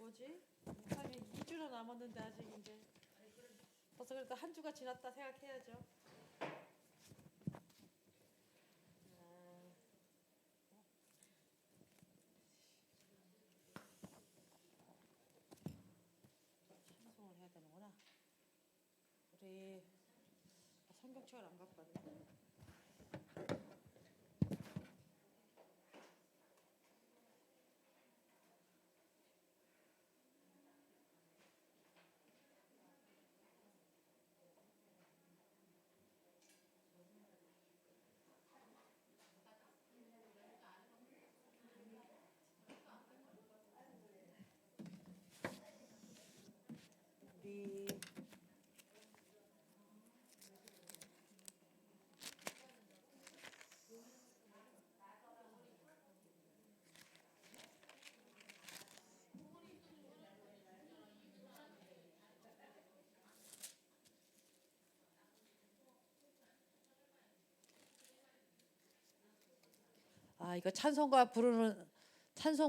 뭐지? 목사님 2주나 남았는데 아직 이제 벌써 그래도 한 주가 지났다 생각해야죠. 찬송을 해야 되는구나. 우리 성경책을 안 갖고 왔네. 우리 이거 찬송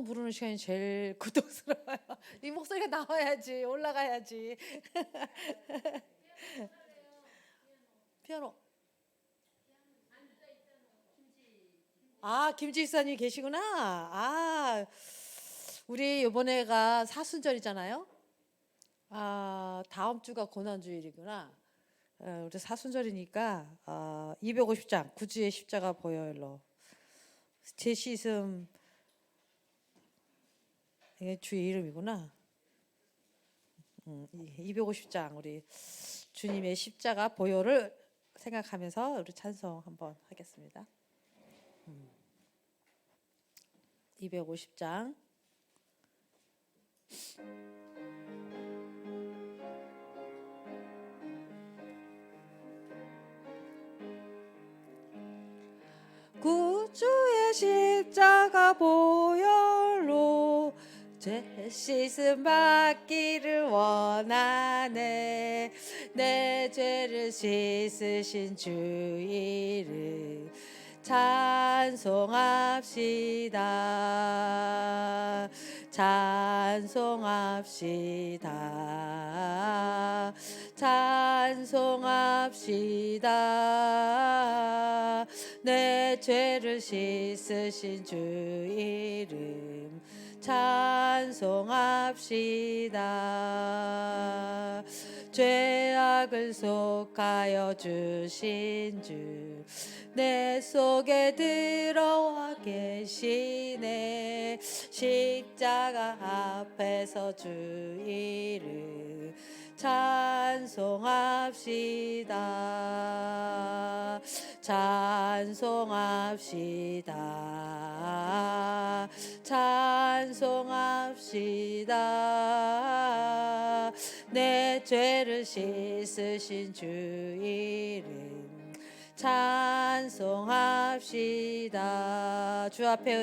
부르는 시간이 제일 고통스러워요. 이 목소리가 나와야지 올라가야지. 피아노. 김지사님 계시구나. 우리 이번에가 사순절이잖아요. 다음 주가 고난주일이구나. 우리 사순절이니까 250장 구주의 십자가 보혈로 제시슴 이게 주의 이름이구나. 250장 우리 주님의 십자가 보혈을 생각하면서 우리 찬송 한번 하겠습니다. 250장 구주의 십자가 보혈로 죄 씻음 받기를 원하네. 내 죄를 씻으신 주 이름 찬송합시다. 찬송합시다. 찬송합시다. 내 죄를 씻으신 주 이름 찬송합시다. 죄악을 속하여 주신 주 내 속에 들어와 계시네. 십자가 앞에서 주 이름 찬송합시다. 찬송합시다. 찬송합시다. 내 죄를 씻으신 주 이름 찬송합시다. 주 앞에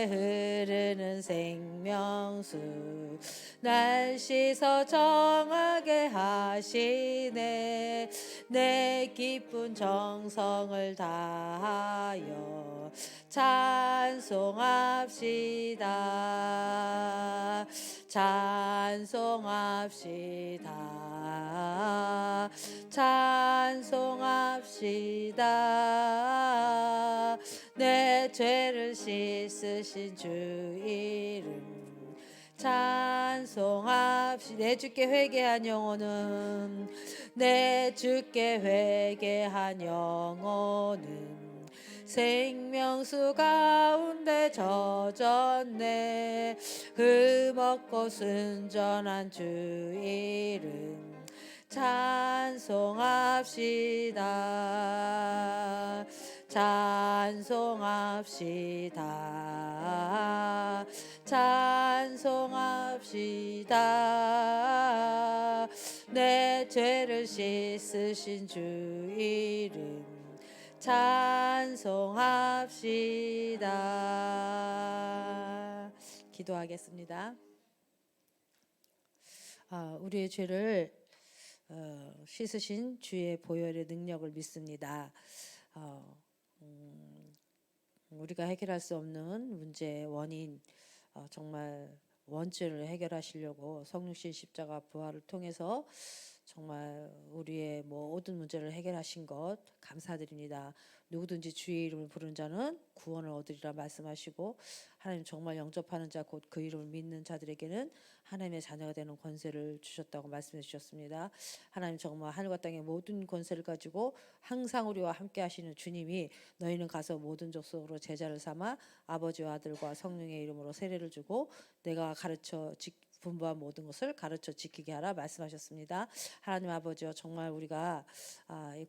흐르는 생명수 날 씻어 정하게 하시네. 내 기쁜 정성을 다하여 찬송합시다. 찬송합시다. 찬송합시다. 내 죄를 씻으신 주 이름 찬송합시다. 내 주께 회개한 영혼은 내 주께 회개한 영혼은 생명수 가운데 젖었네. 흠없고 순전한 주 이름 찬송합시다. 찬송합시다. 찬송합시다. 내 죄를 씻으신 주 이름 찬송합시다. 기도하겠습니다. 우리의 죄를 씻으신 주의 보혈의 능력을 믿습니다. 우리가 해결할 수 없는 문제의 원인 정말 원죄를 해결하시려고 성육신 십자가 부활을 통해서 정말 우리의 모든 문제를 해결하신 것 감사드립니다. 누구든지 주의 이름을 부르는 자는 구원을 얻으리라 말씀하시고 하나님 정말 영접하는 자 곧 그 이름을 믿는 자들에게는 하나님의 자녀가 되는 권세를 주셨다고 말씀해 주셨습니다. 하나님 정말 하늘과 땅의 모든 권세를 가지고 항상 우리와 함께 하시는 주님이 너희는 가서 모든 족속으로 제자를 삼아 아버지와 아들과 성령의 이름으로 세례를 주고 내가 가르쳐 분부한 모든 것을 가르쳐 지키게 하라 말씀하셨습니다. 하나님 아버지여 정말 우리가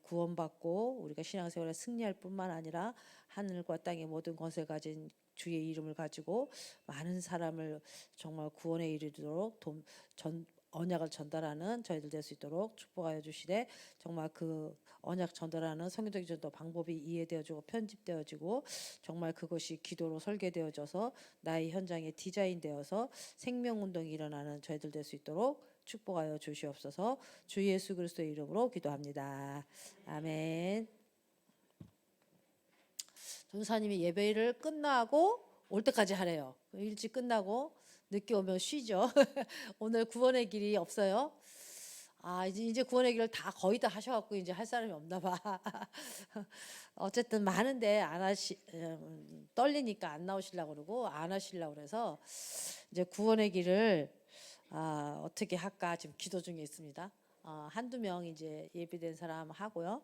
구원받고 우리가 신앙생활에 승리할 뿐만 아니라 하늘과 땅의 모든 권세 가진 주의 이름을 가지고 많은 사람을 정말 구원에 이르도록 언약을 전달하는 저희들 될 수 있도록 축복하여 주시되 정말 그 언약 전달하는 성경적인 전도 방법이 이해되어지고 편집되어지고 정말 그것이 기도로 설계되어져서 나의 현장에 디자인되어서 생명운동이 일어나는 저희들 될 수 있도록 축복하여 주시옵소서. 주 예수 그리스도의 이름으로 기도합니다. 아멘. 전사님이 예배를 끝나고 올 때까지 하래요. 일찍 끝나고 늦게 오면 쉬죠. 오늘 구원의 길이 없어요. 이제 구원의 길을 거의 다 하셔갖고 이제 할 사람이 없나 봐. 어쨌든 많은데 떨리니까 안 나오시려고 그러고 안 하시려고 그래서 이제 구원의 길을 어떻게 할까 지금 기도 중에 있습니다. 한두 명 이제 예비된 사람 하고요.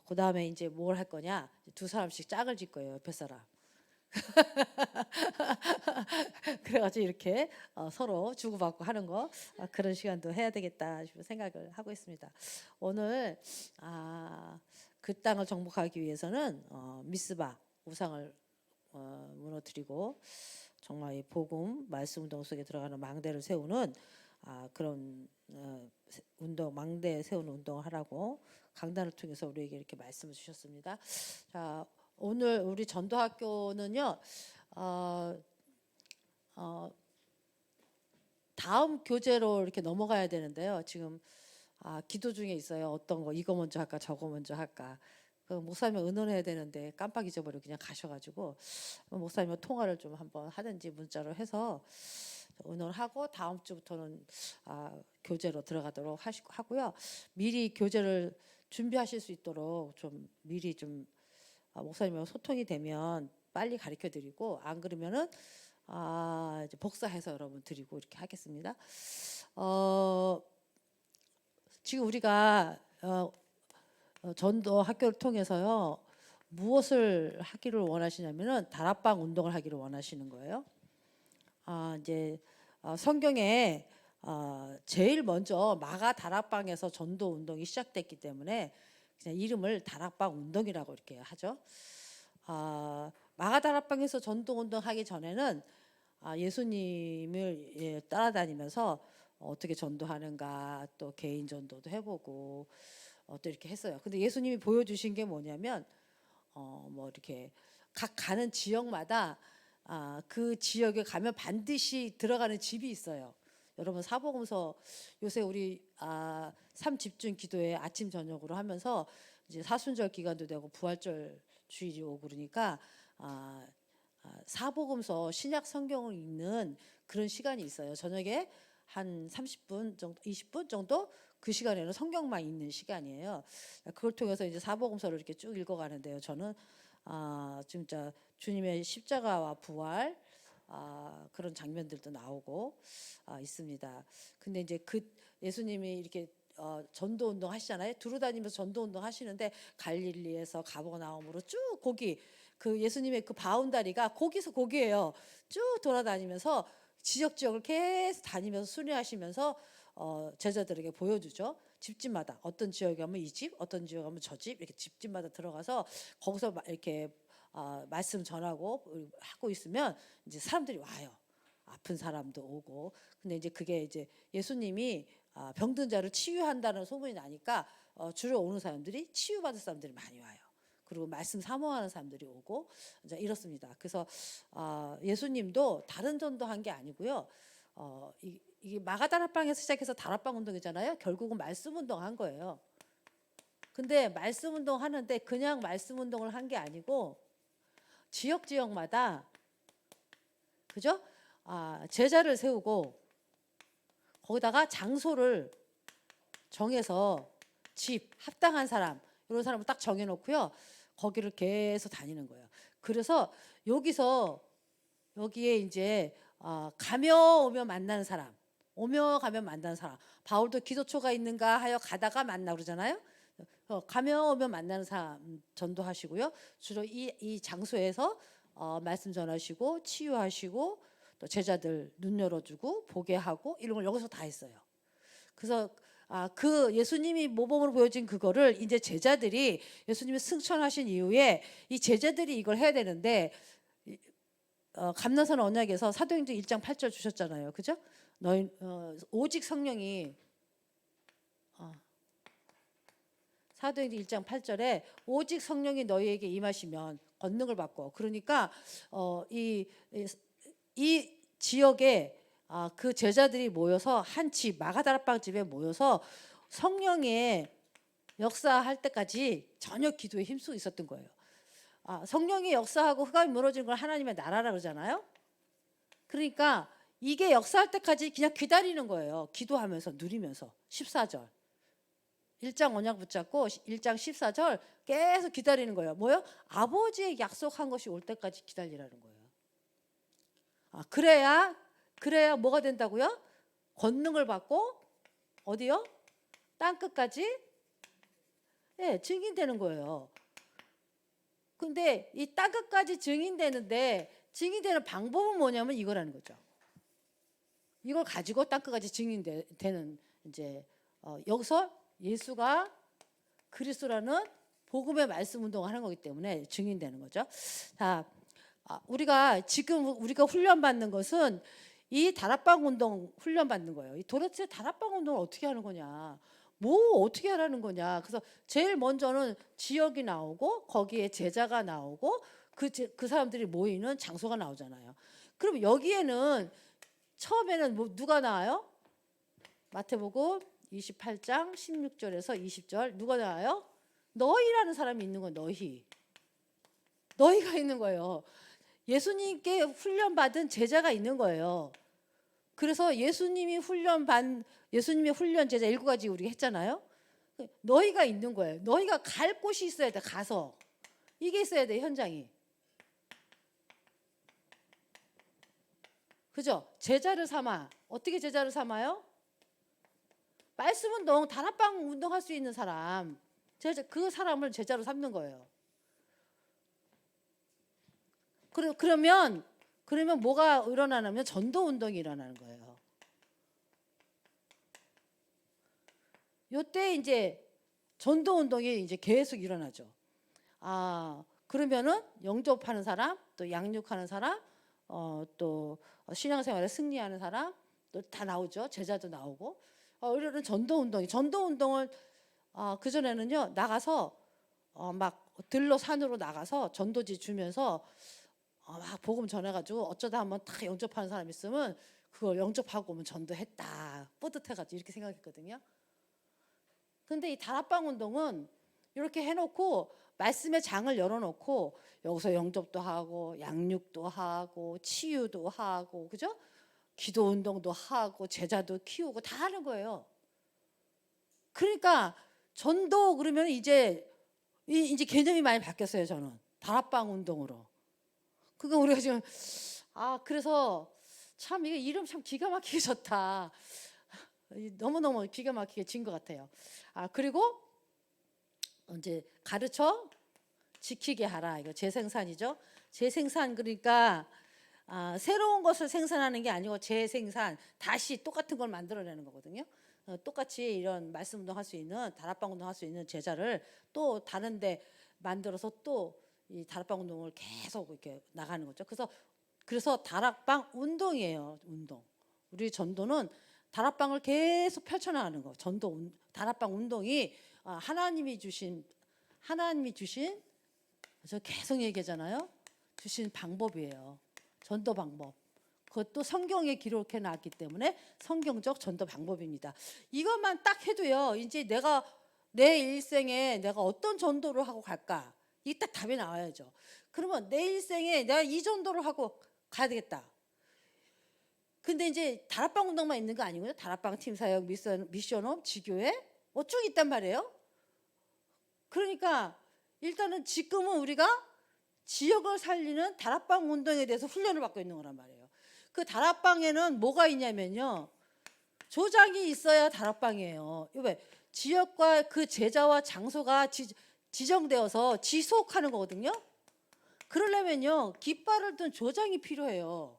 그 다음에 이제 뭘 할 거냐? 두 사람씩 짝을 질 거예요. 옆에 사람. 그래가지고 이렇게 서로 주고받고 하는 거 그런 시간도 해야 되겠다 싶은 생각을 하고 있습니다. 오늘 그 땅을 정복하기 위해서는 미스바 우상을 무너뜨리고 정말 이 복음 말씀 운동 속에 들어가는 망대를 세우는 그런 운동 망대 세우는 운동을 하라고 강단을 통해서 우리에게 이렇게 말씀을 주셨습니다. 자, 오늘 우리 전도학교는요. 다음 교재로 이렇게 넘어가야 되는데요. 지금 기도 중에 있어요. 어떤 거 이거 먼저 할까 저거 먼저 할까. 그 목사님 의논해야 되는데 깜빡 잊어버리고 그냥 가셔가지고 목사님과 통화를 좀 한번 하든지 문자로 해서 의논하고 다음 주부터는 교재로 들어가도록 하고요. 미리 교재를 준비하실 수 있도록 좀 미리 좀 목사님과 소통이 되면 빨리 가르쳐 드리고 안 그러면은 이제 복사해서 여러분 드리고 이렇게 하겠습니다. 지금 우리가 전도 학교를 통해서요 무엇을 하기를 원하시냐면은 다락방 운동을 하기를 원하시는 거예요. 이제 성경에 제일 먼저 마가 다락방에서 전도 운동이 시작됐기 때문에 그냥 이름을 다락방 운동이라고 이렇게 하죠. 마가 다락방에서 전도 운동하기 전에는 예수님을 따라다니면서 어떻게 전도하는가 또 개인 전도도 해보고 또 이렇게 했어요. 근데 예수님이 보여주신 게 뭐냐면 뭐 이렇게 각 가는 지역마다 그 지역에 가면 반드시 들어가는 집이 있어요. 여러분 사복음서 요새 우리 삼집중 기도회 아침 저녁으로 하면서 이제 사순절 기간도 되고 부활절 주일이 오고 그러니까 사복음서 신약 성경을 읽는 그런 시간이 있어요. 저녁에 한 30분 정도 20분 정도 그 시간에는 성경만 읽는 시간이에요. 그걸 통해서 이제 사복음서를 이렇게 쭉 읽어가는데요. 저는 진짜 주님의 십자가와 부활 그런 장면들도 나오고 있습니다. 근데 이제 그 예수님이 이렇게 전도 운동 하시잖아요. 두루다니면서 전도 운동 하시는데 갈릴리에서 가버나움으로 쭉 거기 그 예수님의 그 바운다리가 거기서 거기예요. 쭉 돌아다니면서 지역을 계속 다니면서 순회하시면서 제자들에게 보여주죠. 집집마다 어떤 지역에 가면 이 집, 어떤 지역에 가면 저 집, 이렇게 집집마다 들어가서 거기서 이렇게 말씀 전하고 하고 있으면 이제 사람들이 와요. 아픈 사람도 오고. 근데 이제 그게 이제 예수님이 병든 자를 치유한다는 소문이 나니까 주로 오는 사람들이 치유받을 사람들이 많이 와요. 그리고 말씀 사모하는 사람들이 오고 이제 이렇습니다. 그래서 예수님도 다른 전도한 게 아니고요. 이게 마가 다락방에서 시작해서 다락방 운동이잖아요. 결국은 말씀 운동한 거예요. 근데 말씀 운동 하는데 그냥 말씀 운동을 한 게 아니고 지역마다 그죠? 제자를 세우고 거기다가 장소를 정해서 집 합당한 사람 이런 사람을 딱 정해놓고요. 거기를 계속 다니는 거예요. 그래서 여기에 이제 가며 오며 만나는 사람, 오며 가며 만나는 사람. 바울도 기도초가 있는가 하여 가다가 만나 그러잖아요. 가며 오며 만나는 사람 전도하시고요. 주로 이 장소에서 말씀 전하시고 치유하시고 또 제자들 눈 열어주고 보게 하고 이런 걸 여기서 다 했어요. 그래서 그 예수님이 모범으로 보여진 그거를 이제 제자들이 예수님이 승천하신 이후에 이 제자들이 이걸 해야 되는데 감난산 언약에서 사도행전 1장 8절 주셨잖아요. 그죠? 너희 오직 성령이 사도행전 1장 8절에 오직 성령이 너희에게 임하시면 권능을 받고 그러니까 이 지역에 그 제자들이 모여서 한 집 마가다락방 집에 모여서 성령의 역사할 때까지 저녁 기도에 힘쓰고 있었던 거예요. 성령이 역사하고 흑암이 무너지는 걸 하나님의 나라라 그러잖아요. 그러니까 이게 역사할 때까지 그냥 기다리는 거예요. 기도하면서 누리면서 14절 1장 언약 붙잡고 1장 14절 계속 기다리는 거예요. 뭐요? 아버지의 약속한 것이 올 때까지 기다리라는 거예요. 그래야 뭐가 된다고요? 권능을 받고 어디요? 땅 끝까지 증인되는 거예요. 근데 이 땅 끝까지 증인되는데 증인되는 방법은 뭐냐면 이거라는 거죠. 이걸 가지고 땅 끝까지 증인되는 이제 여기서 예수가 그리스도라는 복음의 말씀 운동을 하는 거기 때문에 증인되는 거죠. 자, 우리가 훈련 받는 것은 이 다락방 운동 훈련 받는 거예요. 도대체 다락방 운동을 어떻게 하는 거냐? 뭐 어떻게 하라는 거냐? 그래서 제일 먼저는 지역이 나오고 거기에 제자가 나오고 그 사람들이 모이는 장소가 나오잖아요. 그럼 여기에는 처음에는 누가 나와요? 마태복음 28장 16절에서 20절 누가 나와요? 너희라는 사람이 있는 거예요. 너희가 있는 거예요. 예수님께 훈련받은 제자가 있는 거예요. 그래서 예수님의 훈련 제자 7가지 우리 했잖아요. 너희가 있는 거예요. 너희가 갈 곳이 있어야 돼. 가서 이게 있어야 돼. 현장이. 그죠? 제자를 삼아. 어떻게 제자를 삼아요? 말씀 운동, 다락방 운동할 수 있는 사람. 그 사람을 제자로 삼는 거예요. 그러면 뭐가 일어나냐면 전도 운동이 일어나는 거예요. 요때 이제 전도 운동이 이제 계속 일어나죠. 그러면은 영접하는 사람, 또 양육하는 사람, 또 신앙생활에 승리하는 사람, 또 다 나오죠. 제자도 나오고. 이런 전도 운동을 그 전에는요 나가서 막 들로 산으로 나가서 전도지 주면서 막 복음 전해가지고 어쩌다 한번 딱 영접하는 사람 있으면 그걸 영접하고 오면 전도했다 뿌듯해가지고 이렇게 생각했거든요. 근데 이 다락방 운동은 이렇게 해놓고 말씀의 장을 열어놓고 여기서 영접도 하고 양육도 하고 치유도 하고 그죠? 기도 운동도 하고 제자도 키우고 다 하는 거예요. 그러니까 전도 그러면 이제 개념이 많이 바뀌었어요. 저는 다락방 운동으로. 그러니까 우리가 지금 그래서 참 이게 이름 참 기가 막히게 좋다. 너무너무 기가 막히게 진 것 같아요. 그리고 이제 가르쳐 지키게 하라. 이거 재생산이죠. 재생산 그러니까 새로운 것을 생산하는 게 아니고 재생산 다시 똑같은 걸 만들어내는 거거든요. 똑같이 이런 말씀 운동 할 수 있는 다락방 운동 할 수 있는 제자를 또 다른데 만들어서 또 이 다락방 운동을 계속 이렇게 나가는 거죠. 그래서 다락방 운동이에요. 운동. 우리 전도는 다락방을 계속 펼쳐나가는 거. 다락방 운동이 하나님이 주신 저 계속 얘기하잖아요. 주신 방법이에요. 전도 방법. 그것도 성경에 기록해 놨기 때문에 성경적 전도 방법입니다. 이것만 딱 해도요. 이제 내 일생에 내가 어떤 전도를 하고 갈까? 이게 딱 답이 나와야죠. 그러면 내 일생에 내가 이 전도를 하고 가야 되겠다. 근데 이제 다락방 운동만 있는 거 아니고요. 다락방 팀 사역, 미션홈, 지교회 쭉 있단 말이에요. 그러니까 일단은 지금은 우리가 지역을 살리는 다락방 운동에 대해서 훈련을 받고 있는 거란 말이에요. 그 다락방에는 뭐가 있냐면요. 조장이 있어야 다락방이에요. 왜? 지역과 그 제자와 장소가 지정되어서 지속하는 거거든요. 그러려면요. 깃발을 든 조장이 필요해요.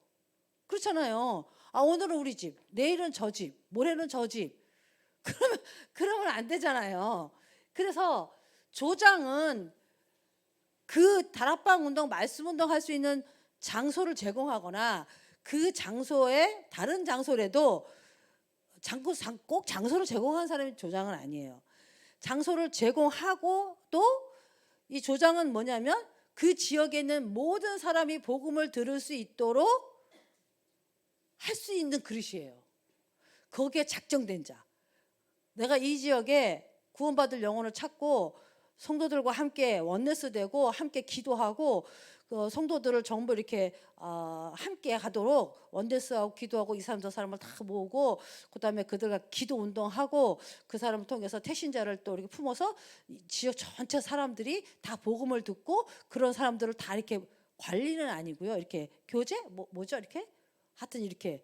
그렇잖아요. 오늘은 우리 집, 내일은 저 집, 모레는 저 집. 그러면 안 되잖아요. 그래서 조장은 그 다락방 운동, 말씀 운동 할 수 있는 장소를 제공하거나 그 장소에 다른 장소라도 꼭 장소를 제공한 사람이 조장은 아니에요. 장소를 제공하고 또 이 조장은 뭐냐면 그 지역에 있는 모든 사람이 복음을 들을 수 있도록 할 수 있는 그릇이에요. 거기에 작정된 자. 내가 이 지역에 구원받을 영혼을 찾고 성도들과 함께 원네스 되고 함께 기도하고 그 성도들을 전부 이렇게 함께 하도록 원네스하고 기도하고 이 사람 저 사람을 다 모으고 그다음에 그들과 기도 운동하고 그 사람을 통해서 태신자를 또 이렇게 품어서 지역 전체 사람들이 다 복음을 듣고 그런 사람들을 다 이렇게 관리는 아니고요. 이렇게 교제 뭐죠? 이렇게 하여튼 이렇게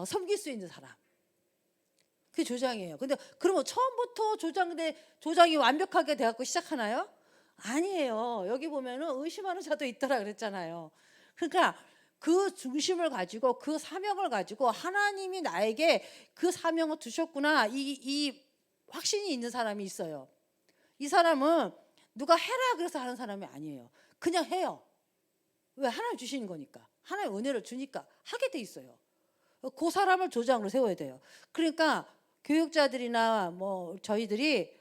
섬길 수 있는 사람. 그게 조장이에요. 근데 그러면 처음부터 조장이 완벽하게 돼갖고 시작하나요? 아니에요. 여기 보면은 의심하는 자도 있더라 그랬잖아요. 그러니까 그 중심을 가지고 그 사명을 가지고 하나님이 나에게 그 사명을 두셨구나. 이 확신이 있는 사람이 있어요. 이 사람은 누가 해라 그래서 하는 사람이 아니에요. 그냥 해요. 왜? 하나님 주시는 거니까. 하나님 은혜를 주니까 하게 돼 있어요. 그 사람을 조장으로 세워야 돼요. 그러니까 교육자들이나 뭐 저희들이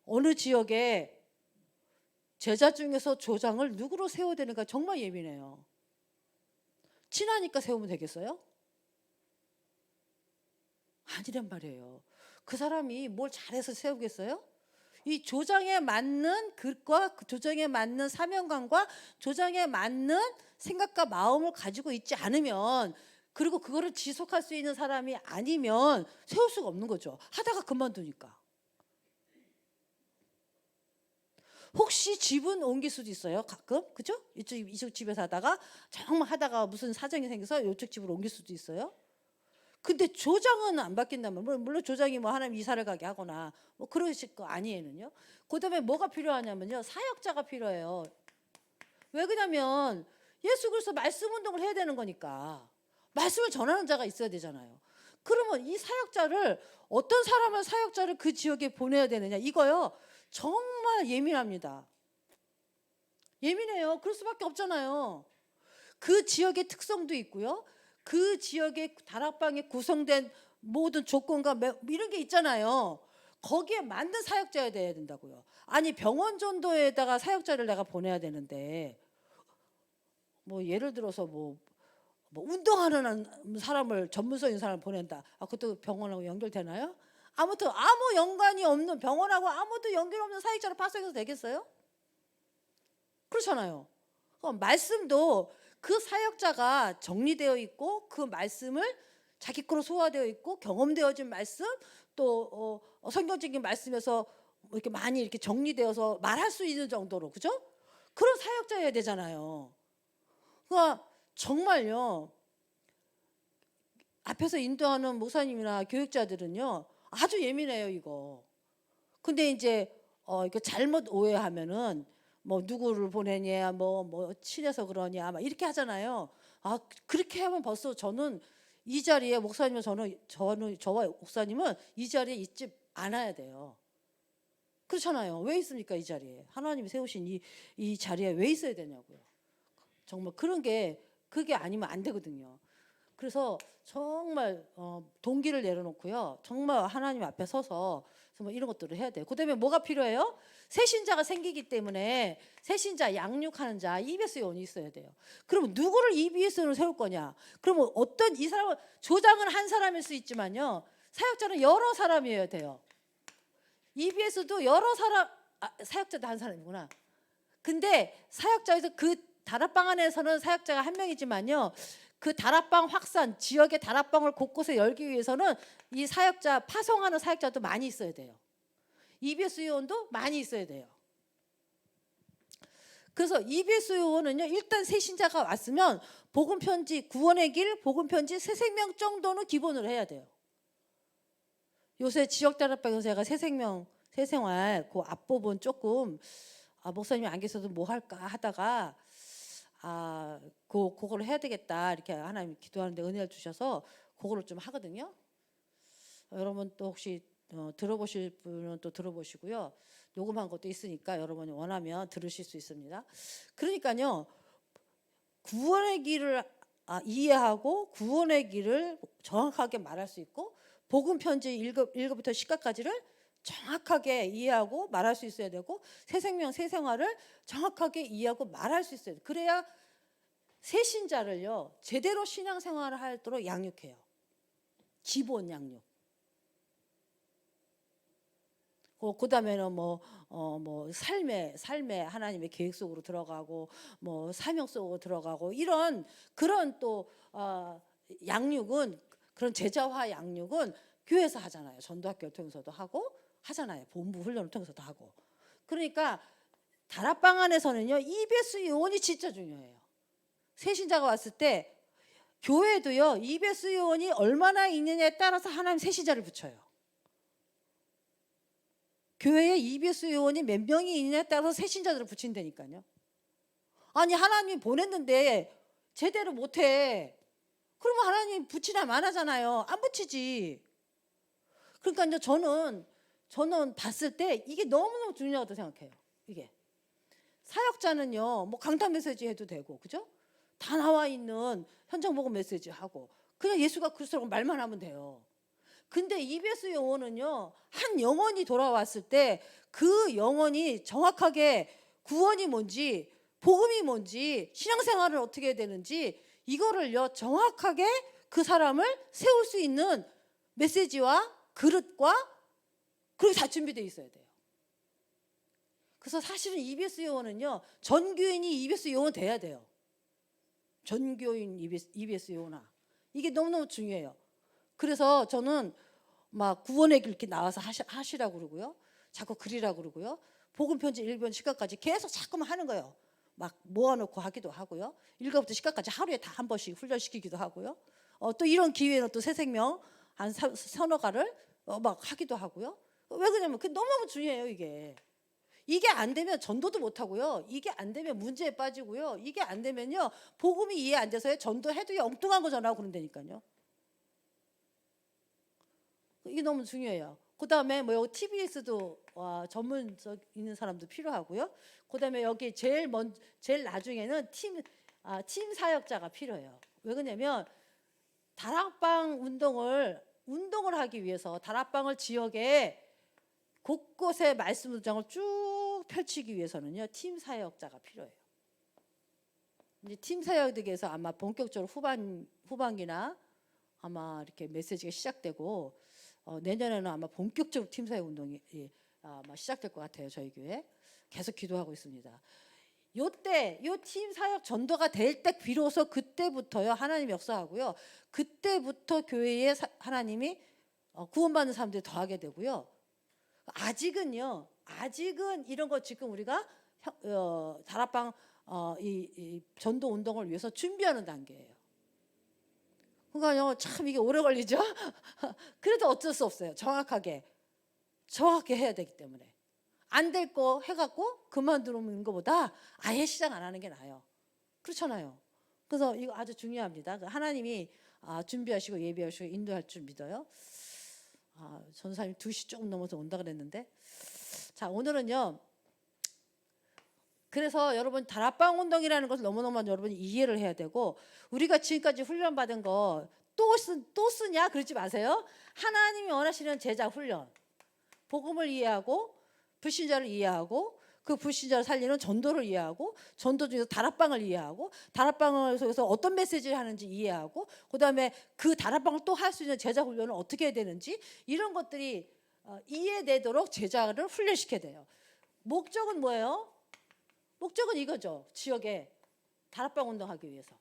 어느 지역에 제자 중에서 조장을 누구로 세워야 되는가 정말 예민해요. 친하니까 세우면 되겠어요? 아니란 말이에요. 그 사람이 뭘 잘해서 세우겠어요? 이 조장에 맞는 글과 조장에 맞는 사명감과 조장에 맞는 생각과 마음을 가지고 있지 않으면 그리고 그거를 지속할 수 있는 사람이 아니면 세울 수가 없는 거죠. 하다가 그만두니까. 혹시 집은 옮길 수도 있어요. 가끔. 그죠? 이쪽 집에서 하다가 정말 하다가 무슨 사정이 생겨서 이쪽 집으로 옮길 수도 있어요. 근데 조장은 안 바뀐다면 물론 조장이 뭐 하나님 이사를 가게 하거나 뭐 그러실 거 아니에는요. 그다음에 뭐가 필요하냐면요. 사역자가 필요해요. 왜 그러냐면 예수 그리스도 말씀 운동을 해야 되는 거니까. 말씀을 전하는 자가 있어야 되잖아요. 그러면 이 사역자를 어떤 사역자를 그 지역에 보내야 되느냐 이거요. 정말 예민합니다. 예민해요. 그럴 수밖에 없잖아요. 그 지역의 특성도 있고요. 그 지역의 다락방에 구성된 모든 조건과 이런 게 있잖아요. 거기에 맞는 사역자야 돼야 된다고요. 아니 병원 전도에다가 사역자를 내가 보내야 되는데 뭐 예를 들어서 뭐 운동하는 사람을 전문성 있는 사람을 보낸다. 그것도 병원하고 연결되나요? 아무튼 아무 연관이 없는 병원하고 아무도 연결 없는 사역자를 파송해서 되겠어요? 그렇잖아요. 그럼 말씀도 그 사역자가 정리되어 있고 그 말씀을 자기 거로 소화되어 있고 경험되어진 말씀 또 성경적인 말씀에서 이렇게 많이 이렇게 정리되어서 말할 수 있는 정도로 그죠? 그런 사역자여야 되잖아요. 그러니까 정말요. 앞에서 인도하는 목사님이나 교육자들은요. 아주 예민해요, 이거. 근데 이제 이거 잘못 오해하면은 뭐 누구를 보내냐, 뭐 친해서 그러냐, 막 이렇게 하잖아요. 그렇게 하면 벌써 저는 이 자리에 목사님은 저와 목사님은 이 자리에 있지 않아야 돼요. 그렇잖아요. 왜 있습니까, 이 자리에? 하나님이 세우신 이 자리에 왜 있어야 되냐고요. 정말 그게 아니면 안 되거든요. 그래서 정말 동기를 내려놓고요. 정말 하나님 앞에 서서 뭐 이런 것들을 해야 돼요. 그다음에 뭐가 필요해요? 새신자가 생기기 때문에 새신자 양육하는 자 EBS 요원이 있어야 돼요. 그러면 누구를 EBS로 세울 거냐? 그러면 어떤 이 사람은 조장은 한 사람일 수 있지만요. 사역자는 여러 사람이어야 돼요. EBS도 여러 사람 사역자도 한 사람이구나. 근데 사역자에서 그 다락방 안에서는 사역자가 한 명이지만요. 그 다락방 확산, 지역의 다락방을 곳곳에 열기 위해서는 이 사역자, 파송하는 사역자도 많이 있어야 돼요. EBS 요원도 많이 있어야 돼요. 그래서 EBS 요원은요, 일단 새 신자가 왔으면 복음 편지, 구원의 길, 복음 편지 새 생명 정도는 기본으로 해야 돼요. 요새 지역 다락방에서 제가 새 생명, 새 생활 그 앞부분 조금 목사님이 안 계셔도 뭐 할까 하다가 그거를 해야 되겠다 이렇게 하나님 기도하는데 은혜를 주셔서 그거를 좀 하거든요. 여러분 또 혹시 들어보실 분은 또 들어보시고요. 녹음한 것도 있으니까 여러분이 원하면 들으실 수 있습니다. 그러니까요, 구원의 길을 이해하고 구원의 길을 정확하게 말할 수 있고 복음 편지 1급부터 10급까지를 정확하게 이해하고 말할 수 있어야 되고 새 생명, 새 생활을 정확하게 이해하고 말할 수 있어야 돼요. 그래야 새 신자를요 제대로 신앙생활을 하도록 양육해요. 기본 양육. 그 다음에는 뭐 삶의 하나님의 계획 속으로 들어가고 뭐 사명 속으로 들어가고 이런 그런 또 양육은 그런 제자화 양육은 교회에서 하잖아요. 전도학교를 통해서도 하고 하잖아요. 본부 훈련을 통해서도 하고. 그러니까 다락방 안에서는요 EBS 요원이 진짜 중요해요. 새 신자가 왔을 때 교회도요 EBS 요원이 얼마나 있느냐에 따라서 하나님 새 신자를 붙여요. 교회에 EBS 요원이 몇 명이 있느냐에 따라서 새 신자들을 붙인다니까요. 아니 하나님이 보냈는데 제대로 못해. 그러면 하나님 붙이나 마나잖아요. 안 붙이지. 그러니까 이제 저는 봤을 때 이게 너무너무 중요하다고 생각해요. 이게 사역자는요 뭐 강단 메시지 해도 되고 그죠? 다 나와 있는 현장 복음 메시지 하고 그냥 예수가 그리스도라고 말만 하면 돼요. 근데 EBS 요원은요 한 영혼이 돌아왔을 때 그 영혼이 정확하게 구원이 뭔지 복음이 뭔지 신앙생활을 어떻게 해야 되는지 이거를요 정확하게 그 사람을 세울 수 있는 메시지와 그릇과 그리고 다 준비되어 있어야 돼요. 그래서 사실은 EBS 요원은요 전교인이 EBS 요원 돼야 돼요. 전교인 EBS 요원아 이게 너무너무 중요해요. 그래서 저는 막 구원의 길 이렇게 나와서 하시라고 그러고요. 자꾸 그리라고 그러고요. 복음 편지 1번 10가까지 계속 자꾸만 하는 거예요. 막 모아놓고 하기도 하고요. 1가부터 10가까지 하루에 다 한 번씩 훈련시키기도 하고요. 또 이런 기회는 또 새 생명 한 서너 가를 막 하기도 하고요. 왜 그러냐면 그게 너무너무 중요해요. 이게 안 되면 전도도 못 하고요. 이게 안 되면 문제에 빠지고요. 이게 안 되면요 복음이 이해 안 돼서요 전도해도 엉뚱한 거 전하고 그런다니까요. 이게 너무 중요해요. 그 다음에 뭐 여기 TBS도 전문적 있는 사람도 필요하고요. 그 다음에 여기 제일 나중에는 팀 사역자가 필요해요. 왜 그러냐면 다락방 운동을 하기 위해서 다락방을 지역에 곳곳에 말씀 도장을 쭉 펼치기 위해서는요 팀 사역자가 필요해요. 이제 팀 사역에서 아마 본격적으로 후반기나 아마 이렇게 메시지가 시작되고 내년에는 아마 본격적으로 팀 사역 운동이 아마 시작될 것 같아요. 저희 교회 계속 기도하고 있습니다. 요때 요 팀 사역 전도가 될 때 비로소 그때부터요 하나님이 역사하고요. 그때부터 교회에 하나님이 구원받는 사람들이 더하게 되고요. 아직은 이런 거 지금 우리가 다락방 이 전도 운동을 위해서 준비하는 단계예요. 그러니까요 참 이게 오래 걸리죠. 그래도 어쩔 수 없어요. 정확하게 해야 되기 때문에 안 될 거 해갖고 그만두는 것보다 아예 시작 안 하는 게 나아요. 그렇잖아요. 그래서 이거 아주 중요합니다. 하나님이 준비하시고 예비하시고 인도할 줄 믿어요. 전사님 2시 조금 넘어서 온다 그랬는데 자 오늘은요 그래서 여러분 다락방 운동이라는 것을 너무너무 여러분이 이해를 해야 되고 우리가 지금까지 훈련받은 거 또 쓰냐 그러지 마세요. 하나님이 원하시는 제자 훈련 복음을 이해하고 불신자를 이해하고 그 불신자를 살리는 전도를 이해하고 전도 중에서 다락방을 이해하고 다락방을 통해서 어떤 메시지를 하는지 이해하고 그다음에 그 다락방을 또 할 수 있는 제자 훈련을 어떻게 해야 되는지 이런 것들이 이해되도록 제자를 훈련시켜야 돼요. 목적은 뭐예요? 목적은 이거죠. 지역에 다락방 운동하기 위해서.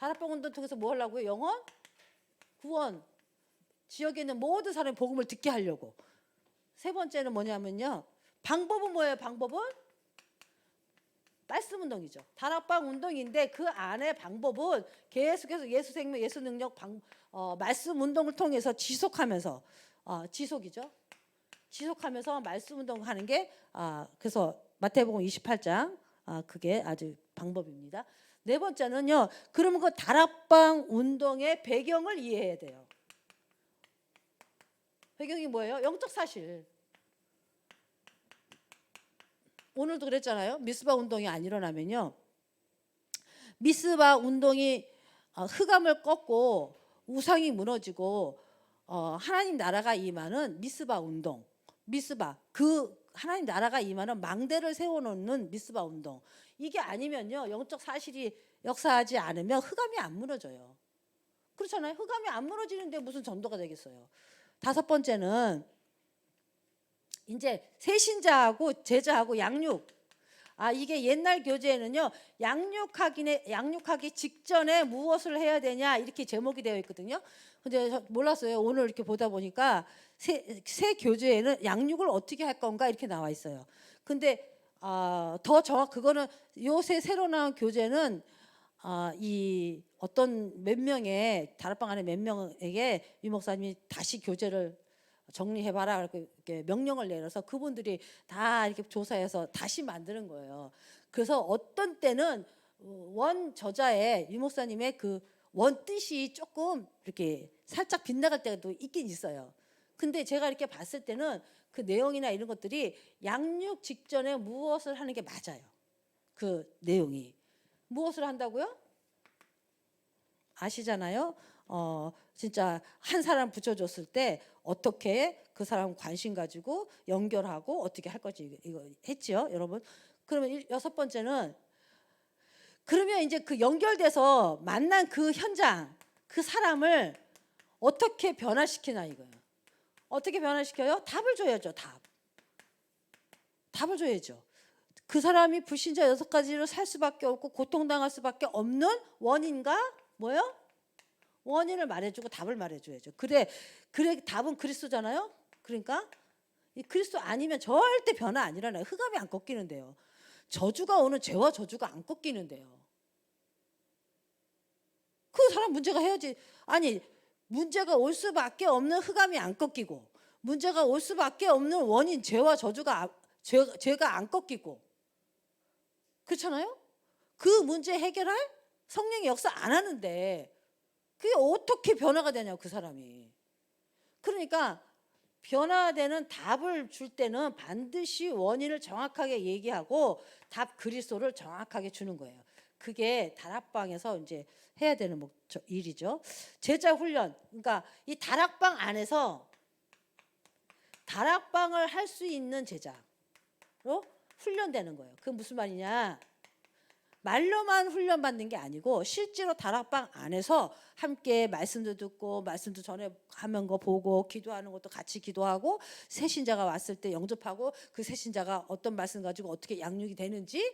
다락방 운동 통해서 뭐 하려고요? 영혼 구원. 지역에 있는 모든 사람이 복음을 듣게 하려고. 세 번째는 뭐냐면요. 방법은 뭐예요? 방법은 말씀 운동이죠. 다락방 운동인데 그 안에 방법은 계속해서 예수 생명, 예수 능력, 말씀 운동을 통해서 지속하면서 지속이죠. 지속하면서 말씀 운동하는 게 그래서 마태복음 28장 그게 아주 방법입니다. 네 번째는요. 그러면 그 다락방 운동의 배경을 이해해야 돼요. 배경이 뭐예요? 영적 사실. 오늘도 그랬잖아요. 미스바 운동이 안 일어나면요. 미스바 운동이 흑암을 꺾고 우상이 무너지고 하나님 나라가 임하는 미스바 운동. 미스바 그 하나님 나라가 임하는 망대를 세워놓는 미스바 운동. 이게 아니면요. 영적 사실이 역사하지 않으면 흑암이 안 무너져요. 그렇잖아요. 흑암이 안 무너지는데 무슨 전도가 되겠어요. 다섯 번째는 이제 새신자하고 제자하고 양육. 이게 옛날 교재에는요. 양육하기 직전에 무엇을 해야 되냐 이렇게 제목이 되어 있거든요. 근데 저 몰랐어요. 오늘 이렇게 보다 보니까 새 교재에는 양육을 어떻게 할 건가 이렇게 나와 있어요. 근데 더 정확 그거는 요새 새로 나온 교재는 이 어떤 몇 명의 다락방 안에 몇 명에게 유 목사님이 다시 교재를 정리해봐라 이렇게 명령을 내려서 그분들이 다 이렇게 조사해서 다시 만드는 거예요. 그래서 어떤 때는 원 저자의 유 목사님의 그 원 뜻이 조금 이렇게 살짝 빗나갈 때도 있긴 있어요. 근데 제가 이렇게 봤을 때는 그 내용이나 이런 것들이 양육 직전에 무엇을 하는 게 맞아요. 그 내용이 무엇을 한다고요? 아시잖아요. 진짜 한 사람 붙여줬을 때 어떻게 그 사람 관심 가지고 연결하고 어떻게 할 거지 이거 했죠, 여러분. 그러면 여섯 번째는 그러면 이제 그 연결돼서 만난 그 현장 그 사람을 어떻게 변화시키나 이거예요. 어떻게 변화시켜요? 답을 줘야죠. 답을 줘야죠. 그 사람이 불신자 6가지로 살 수밖에 없고 고통당할 수밖에 없는 원인과 뭐요? 원인을 말해주고 답을 말해줘야죠. 그래 답은 그리스도잖아요. 그러니까 이 그리스도 아니면 절대 변화 안 일어나요. 흑암이 안 꺾이는데요. 저주가 오는 죄와 저주가 안 꺾이는데요. 그 사람 문제가 해야지. 아니 문제가 올 수밖에 없는 흑암이 안 꺾이고 문제가 올 수밖에 없는 원인 죄와 저주가 죄가 안 꺾이고 그렇잖아요. 그 문제 해결할 성령의 역사 안 하는데 그게 어떻게 변화가 되냐고 그 사람이. 그러니까 변화되는 답을 줄 때는 반드시 원인을 정확하게 얘기하고 답 그리스도를 정확하게 주는 거예요. 그게 다락방에서 이제 해야 되는 일이죠. 제자 훈련. 그러니까 이 다락방 안에서 다락방을 할 수 있는 제자로 훈련되는 거예요. 그게 무슨 말이냐? 말로만 훈련받는 게 아니고 실제로 다락방 안에서 함께 말씀도 듣고 말씀도 전해하는 거 보고 기도하는 것도 같이 기도하고 새신자가 왔을 때 영접하고 그 새신자가 어떤 말씀 가지고 어떻게 양육이 되는지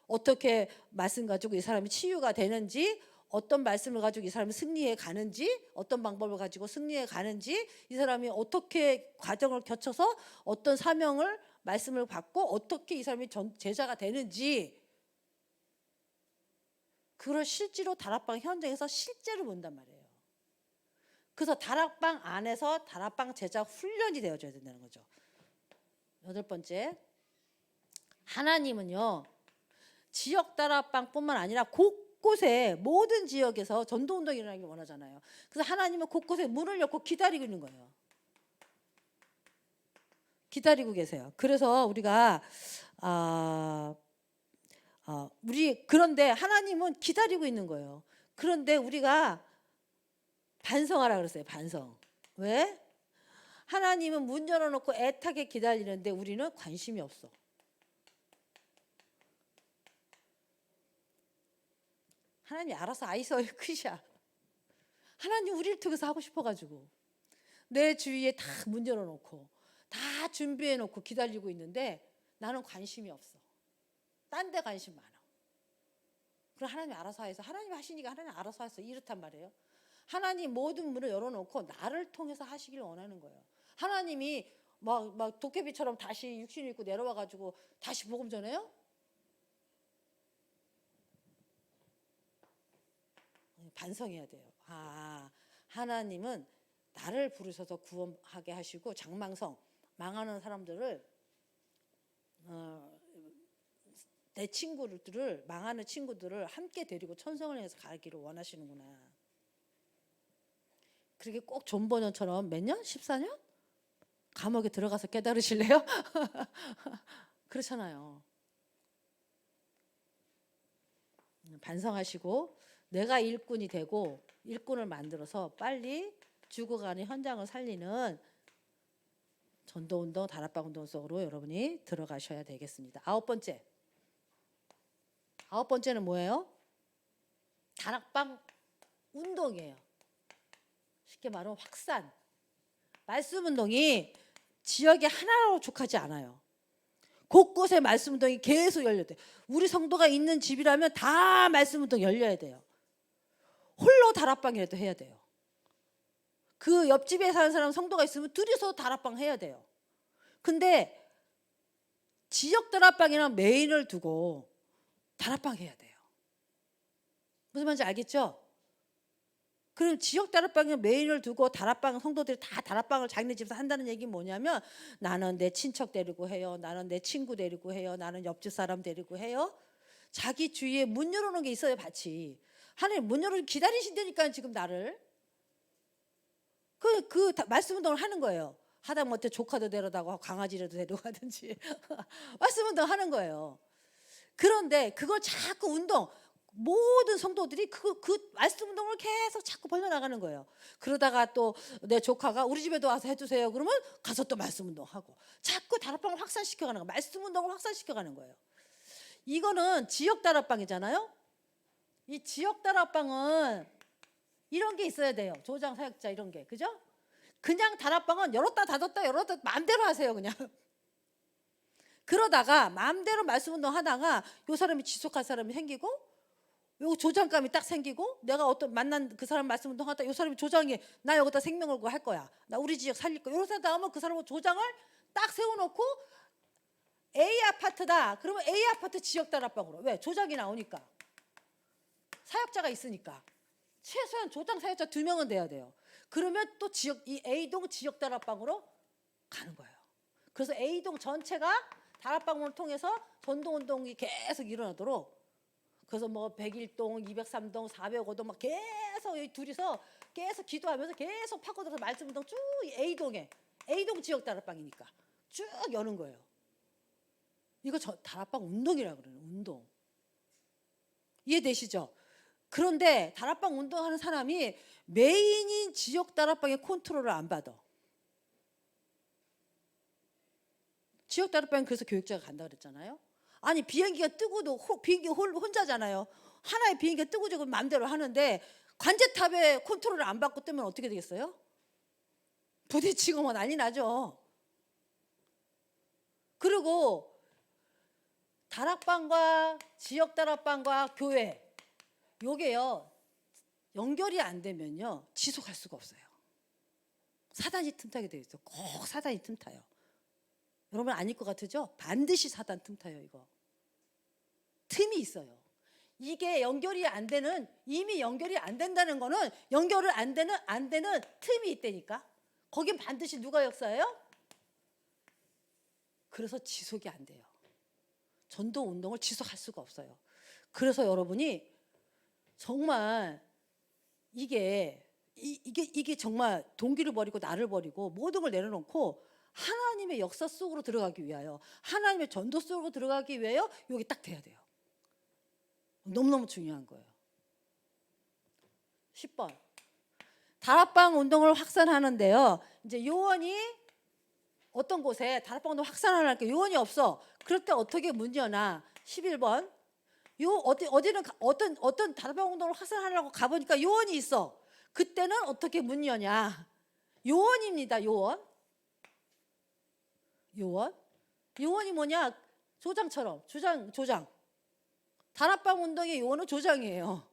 어떻게 말씀 가지고 이 사람이 치유가 되는지 어떤 말씀을 가지고 이 사람이 승리해 가는지 어떤 방법을 가지고 승리해 가는지 이 사람이 어떻게 과정을 거쳐서 어떤 사명을 말씀을 받고 어떻게 이 사람이 제자가 되는지 그걸 실제로 다락방 현장에서 실제로 본단 말이에요. 그래서 다락방 안에서 다락방 제자 훈련이 되어줘야 된다는 거죠. 여덟 번째, 하나님은요 지역 다락방뿐만 아니라 곳곳에 모든 지역에서 전도운동이 일어나길 원하잖아요. 그래서 하나님은 곳곳에 문을 열고 기다리고 있는 거예요. 기다리고 계세요. 그래서 우리가 그런데 하나님은 기다리고 있는 거예요. 그런데 우리가 반성하라 그랬어요. 반성. 왜? 하나님은 문 열어놓고 애타게 기다리는데 우리는 관심이 없어. 하나님이 알아서 아이서의 끝이야. 하나님 우리를 통해서 하고 싶어가지고 내 주위에 다 문 열어놓고 다 준비해놓고 기다리고 있는데 나는 관심이 없어. 딴 데 관심 많아. 그럼 하나님 알아서 해서 하나님 하시니까 하나님 알아서 해서 이렇단 말이에요. 하나님 모든 문을 열어놓고 나를 통해서 하시길 원하는 거예요. 하나님이 막 도깨비처럼 다시 육신을 입고 내려와가지고 다시 복음 전해요? 반성해야 돼요. 하나님은 나를 부르셔서 구원하게 하시고 장망성 망하는 사람들을 내 친구들을 망하는 친구들을 함께 데리고 천성을 향해서 가기를 원하시는구나. 그렇게 꼭 존 버년처럼 몇 년? 14년? 감옥에 들어가서 깨달으실래요? 그렇잖아요. 반성하시고 내가 일꾼이 되고 일꾼을 만들어서 빨리 죽어가는 현장을 살리는 전도운동, 다락방운동 속으로 여러분이 들어가셔야 되겠습니다. 아홉 번째는 뭐예요? 다락방 운동이에요. 쉽게 말하면 확산. 말씀 운동이 지역에 하나로 족하지 않아요. 곳곳에 말씀 운동이 계속 열려야 돼요. 우리 성도가 있는 집이라면 다 말씀 운동 열려야 돼요. 홀로 다락방이라도 해야 돼요. 그 옆집에 사는 사람 성도가 있으면 둘이서 다락방 해야 돼요. 근데 지역 다락방이랑 메인을 두고 다락방 해야 돼요. 무슨 말인지 알겠죠? 그럼 지역 다락방에 메인을 두고 다락방 성도들이 다 다락방을 자기네 집에서 한다는 얘기는 뭐냐면 나는 내 친척 데리고 해요. 나는 내 친구 데리고 해요. 나는 옆집 사람 데리고 해요. 자기 주위에 문 열어놓은 게 있어요. 같이. 하나님 문 열어 기다리신다니까 지금 나를. 그 말씀 운동을 하는 거예요. 하다못해 조카도 데려다가 강아지라도 데려가든지 말씀 운동 하는 거예요. 그런데 그걸 자꾸 모든 성도들이 그 말씀 운동을 계속 자꾸 벌려나가는 거예요. 그러다가 또 내 조카가 우리 집에도 와서 해주세요. 그러면 가서 또 말씀 운동하고 자꾸 다락방을 확산시켜가는 거예요. 말씀 운동을 확산시켜가는 거예요. 이거는 지역 다락방이잖아요. 이 지역 다락방은 이런 게 있어야 돼요. 조장 사역자 이런 게. 그죠? 그냥 다락방은 열었다 닫았다 마음대로 하세요. 그냥. 그러다가 마음대로 말씀 운동 하다가 요 사람이 지속할 사람이 생기고 요 조장감이 딱 생기고 내가 어떤 만난 그 사람 말씀 운동 하다 요 사람이 조장이 나 여기다 생명 걸고 할 거야. 나 우리 지역 살릴 거야. 이런 다음에 그 사람은 조장을 딱 세워놓고 A 아파트다. 그러면 A 아파트 지역 다락방으로. 왜? 조장이 나오니까. 사역자가 있으니까. 최소한 조장 사역자 2명은 돼야 돼요. 그러면 또 이 A동 지역 다락방으로 가는 거예요. 그래서 A동 전체가 다락방을 통해서 전도운동이 계속 일어나도록 그래서 뭐 101동, 203동, 405동 막 계속 둘이서 계속 기도하면서 계속 파고들어서 말씀 운동 쭉 A동 지역 다락방이니까 쭉 여는 거예요. 이거 다락방 운동이라고 그래요. 운동. 이해되시죠? 그런데 다락방 운동하는 사람이 메인인 지역 다락방의 컨트롤을 안 받아. 지역 다락방은 그래서 교육자가 간다 그랬잖아요. 아니 비행기가 뜨고도 비행기 혼자잖아요. 하나의 비행기가 뜨고 지고 마음대로 하는데 관제탑에 컨트롤을 안 받고 뜨면 어떻게 되겠어요? 부딪히고 뭐 난리 나죠. 그리고 다락방과 지역 다락방과 교회 요게요 연결이 안 되면요 지속할 수가 없어요. 사단이 틈타게 되어 있어요. 꼭 사단이 틈타요. 여러분 아닐 것 같으죠? 반드시 사단 틈타요. 이거 틈이 있어요. 이게 연결이 안 되는 이미 연결이 안 된다는 거는 연결을 안 되는 틈이 있다니까. 거긴 반드시 누가 역사예요? 그래서 지속이 안 돼요. 전도 운동을 지속할 수가 없어요. 그래서 여러분이 정말 이게 정말 동기를 버리고 나를 버리고 모든 걸 내려놓고 하나님의 역사 속으로 들어가기 위하여 하나님의 전도 속으로 들어가기 위하여 여기 딱 돼야 돼요. 너무너무 중요한 거예요. 10번 다락방 운동을 확산하는데요. 이제 요원이 어떤 곳에 다락방 운동 확산하려니까 요원이 없어. 그럴 때 어떻게 문 여나? 11번 어디는 어떤 다락방 운동을 확산하려고 가보니까 요원이 있어. 그때는 어떻게 문 여냐? 요원입니다. 요원이 뭐냐? 조장처럼 조장 다락방 운동의 요원은 조장이에요.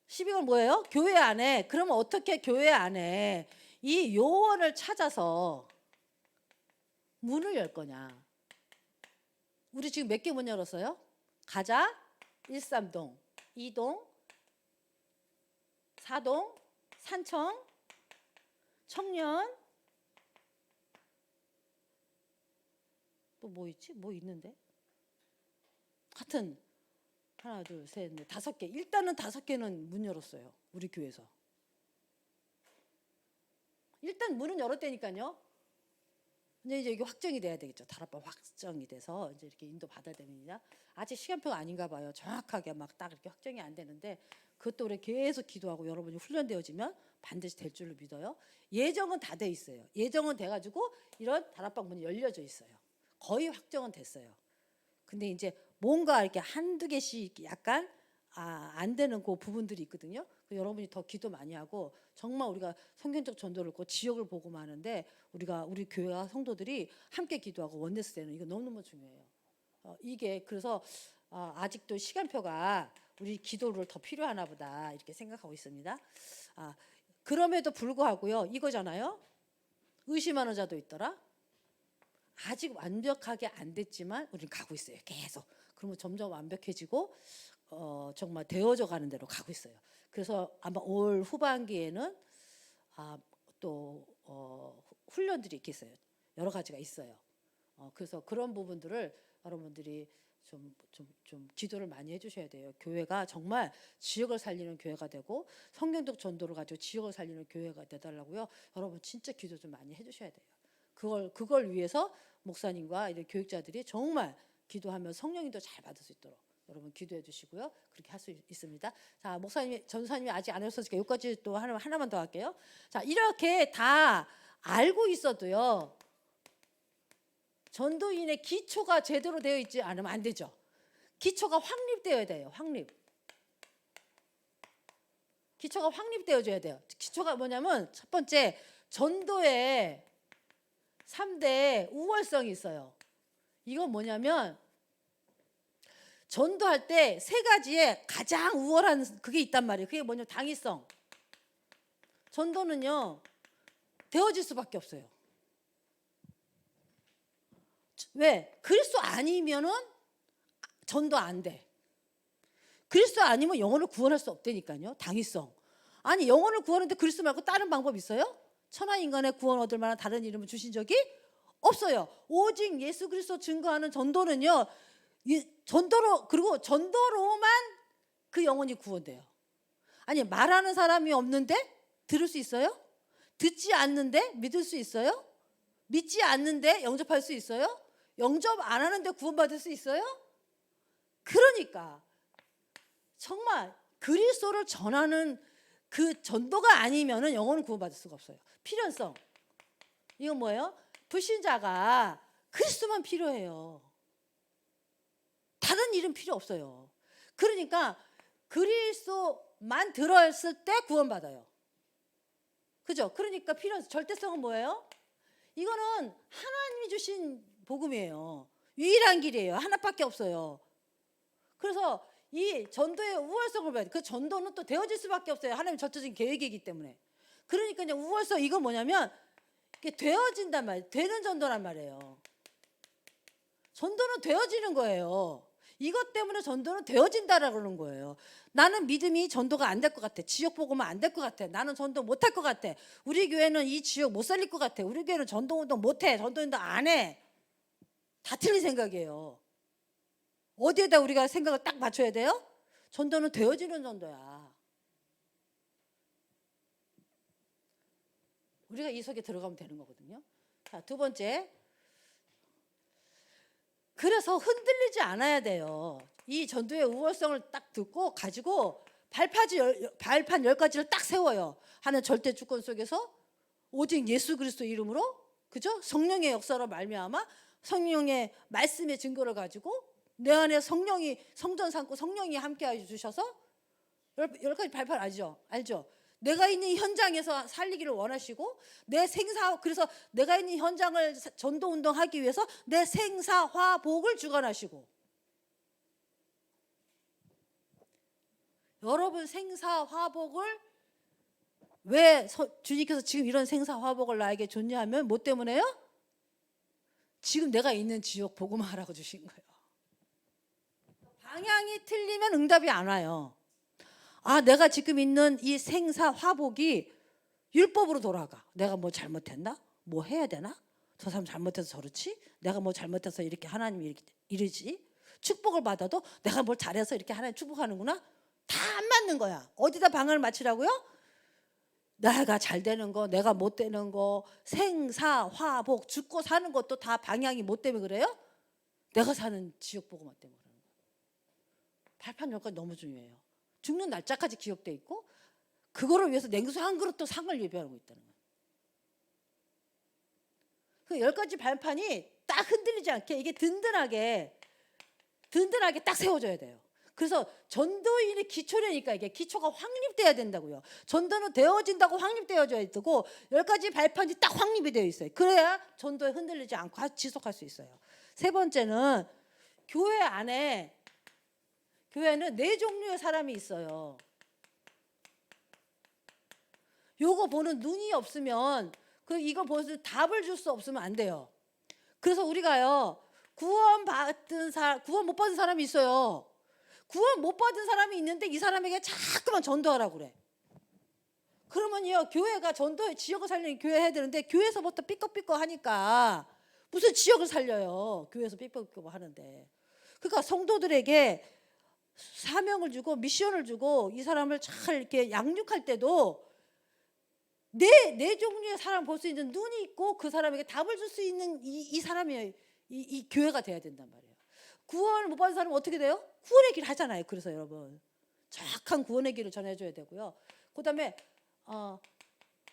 12건 뭐예요? 교회 안에. 그러면 어떻게 교회 안에 이 요원을 찾아서 문을 열 거냐? 우리 지금 몇 개 문 열었어요? 가자, 13동, 2동, 4동, 산청, 청년, 또 뭐 있지? 뭐 있는데? 하여튼 하나, 둘, 셋, 넷, 5개. 일단은 5개는 문 열었어요. 우리 교회에서. 일단 문은 열었다니까요. 근데 이제 이게 확정이 돼야 되겠죠. 다락방 확정이 돼서 이제 이렇게 인도 받아야 되느냐. 아직 시간표가 아닌가 봐요. 정확하게 막 딱 이렇게 확정이 안 되는데 그것도 우리 계속 기도하고 여러분이 훈련되어지면 반드시 될 줄로 믿어요. 예정은 다 돼 있어요. 예정은 돼가지고 이런 다락방 문이 열려져 있어요. 거의 확정은 됐어요. 근데 이제 뭔가 이렇게 한두 개씩 약간 안 되는 그 부분들이 있거든요. 여러분이 더 기도 많이 하고 정말 우리가 성경적 전도를 고 지역을 보고만 하는데 우리 교회와 성도들이 함께 기도하고 원네스 되는 이거 너무너무 중요해요. 이게 그래서 아직도 시간표가 우리 기도를 더 필요하나 보다 이렇게 생각하고 있습니다. 그럼에도 불구하고요. 이거잖아요. 의심하는 자도 있더라. 아직 완벽하게 안 됐지만 우리는 가고 있어요. 계속. 그러면 점점 완벽해지고 정말 되어져 가는 대로 가고 있어요. 그래서 아마 올 후반기에는 또 훈련들이 있겠어요. 여러 가지가 있어요. 그래서 그런 부분들을 여러분들이 좀 기도를 많이 해주셔야 돼요. 교회가 정말 지역을 살리는 교회가 되고 성경적 전도를 가지고 지역을 살리는 교회가 되달라고요. 여러분 진짜 기도 좀 많이 해주셔야 돼요. 그걸 위해서 목사님과 이런 교육자들이 정말 기도하면 성령님도 잘 받을 수 있도록 여러분 기도해 주시고요. 그렇게 할 수 있습니다. 자, 목사님이 전사님이 아직 안 하셨으니까 여기까지 또 하나만 더 할게요. 자, 이렇게 다 알고 있어도요. 전도인의 기초가 제대로 되어 있지 않으면 안 되죠. 기초가 확립되어야 돼요. 기초가 확립되어져야 돼요. 기초가 뭐냐면 첫 번째 전도의 3대 우월성이 있어요. 이건 뭐냐면 전도할 때 3가지의 가장 우월한 그게 있단 말이에요. 그게 뭐냐면 당위성. 전도는요. 되어질 수밖에 없어요. 왜? 그리스도 아니면은 전도 안 돼. 그리스도 아니면 영혼을 구원할 수 없다니까요. 당위성. 아니 영혼을 구하는데 그리스도 말고 다른 방법 있어요? 천하 인간의 구원 얻을 만한 다른 이름을 주신 적이 없어요. 오직 예수 그리스도 증거하는 전도는요. 그리고 전도로만 그 영혼이 구원돼요. 아니 말하는 사람이 없는데 들을 수 있어요? 듣지 않는데 믿을 수 있어요? 믿지 않는데 영접할 수 있어요? 영접 안 하는데 구원받을 수 있어요? 그러니까 정말 그리스도를 전하는 그 전도가 아니면은 영혼을 구원받을 수가 없어요. 필연성. 이건 뭐예요? 불신자가 그리스도만 필요해요. 다른 이름 필요 없어요. 그러니까 그리스도만 들었을 때 구원받아요. 그죠? 그러니까 필요한 절대성은 뭐예요? 이거는 하나님이 주신 복음이에요. 유일한 길이에요. 하나밖에 없어요. 그래서 이 전도의 우월성을 봐야 돼. 그 전도는 또 되어질 수밖에 없어요. 하나님 절대적인 계획이기 때문에. 그러니까 이제 우월성 이건 뭐냐면 이게 되어진단 말이에요. 되는 전도란 말이에요. 전도는 되어지는 거예요. 이것 때문에 전도는 되어진다라고 그러는 거예요. 나는 믿음이 전도가 안 될 것 같아. 지역 복음은 안 될 것 같아. 나는 전도 못 할 것 같아. 우리 교회는 이 지역 못 살릴 것 같아. 우리 교회는 전도운동 못 해. 전도운동 안 해. 다 틀린 생각이에요. 어디에다 우리가 생각을 딱 맞춰야 돼요? 전도는 되어지는 전도야. 우리가 이 속에 들어가면 되는 거거든요. 자, 2번째. 그래서 흔들리지 않아야 돼요. 이 전도의 우월성을 딱 듣고 가지고 발판 10가지를 딱 세워요. 하는 절대 주권 속에서 오직 예수 그리스도 이름으로, 그죠? 성령의 역사로 말미암아 성령의 말씀의 증거를 가지고 내 안에 성령이 성전 삼고 성령이 함께하여 주셔서 10가지 발판 알죠? 내가 있는 현장에서 살리기를 원하시고 그래서 내가 있는 현장을 전도 운동하기 위해서 내 생사화복을 주관하시고 여러분 생사화복을 왜 주님께서 지금 이런 생사화복을 나에게 줬냐 하면 뭐 때문에요? 지금 내가 있는 지역 복음을 하라고 주신 거예요. 방향이 틀리면 응답이 안 와요. 아, 내가 지금 있는 이 생사화복이 율법으로 돌아가. 내가 뭐 잘못했나? 뭐 해야 되나? 저 사람 잘못해서 저렇지? 내가 뭐 잘못해서 이렇게 하나님이 이렇게 이러지? 축복을 받아도 내가 뭘 잘해서 이렇게 하나님 축복하는구나? 다 안 맞는 거야. 어디다 방향을 맞추라고요? 내가 잘 되는 거, 내가 못 되는 거, 생사화복, 죽고 사는 것도 다 방향이 뭐 때문에 그래요? 내가 사는 지역 복음화 때문에 그러는 거예요. 발판 열까지 너무 중요해요. 죽는 날짜까지 기억돼 있고 그거를 위해서 냉수 한 그릇도 상을 예비하고 있다는 거예요. 그 10가지 발판이 딱 흔들리지 않게 이게 든든하게 딱 세워져야 돼요. 그래서 전도인의 기초라니까 이게 기초가 확립돼야 된다고요. 전도는 되어진다고 확립되어져야 되고 10가지 발판이 딱 확립이 되어 있어요. 그래야 전도에 흔들리지 않고 지속할 수 있어요. 세 번째는 교회는 4종류의 사람이 있어요. 요거 보는 눈이 없으면 이거 보면서 답을 줄 수 없으면 안 돼요. 그래서 우리가요 구원 못 받은 사람이 있어요. 구원 못 받은 사람이 있는데 이 사람에게 자꾸만 전도하라고 그래. 그러면요 교회가 전도의 지역을 살리는 교회 해야 되는데 교회에서부터 삐걱삐걱 하니까 무슨 지역을 살려요. 교회에서 삐걱삐걱 하는데. 그러니까 성도들에게 사명을 주고 미션을 주고 이 사람을 잘 이렇게 양육할 때도 네 종류의 사람 볼 수 있는 눈이 있고 그 사람에게 답을 줄 수 있는 이 사람이 이 교회가 돼야 된단 말이에요. 구원을 못 받은 사람은 어떻게 돼요? 구원의 길 하잖아요. 그래서 여러분 정확한 구원의 길을 전해줘야 되고요. 그다음에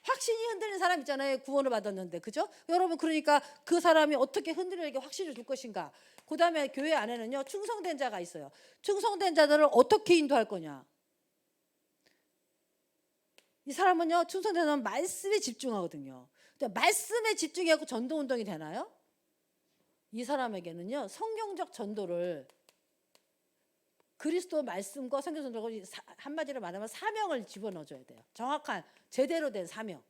확신이 흔들리는 사람 있잖아요. 구원을 받았는데 그죠? 여러분 그러니까 그 사람이 어떻게 흔들리게 확신을 줄 것인가. 그다음에 교회 안에는요 충성된 자가 있어요. 충성된 자들을 어떻게 인도할 거냐. 이 사람은요 충성된 사람은 말씀에 집중하거든요. 말씀에 집중해서 전도운동이 되나요? 이 사람에게는요 성경적 전도를 그리스도 말씀과 성경 전도를 한마디로 말하면 사명을 집어넣어줘야 돼요. 정확한 제대로 된 사명.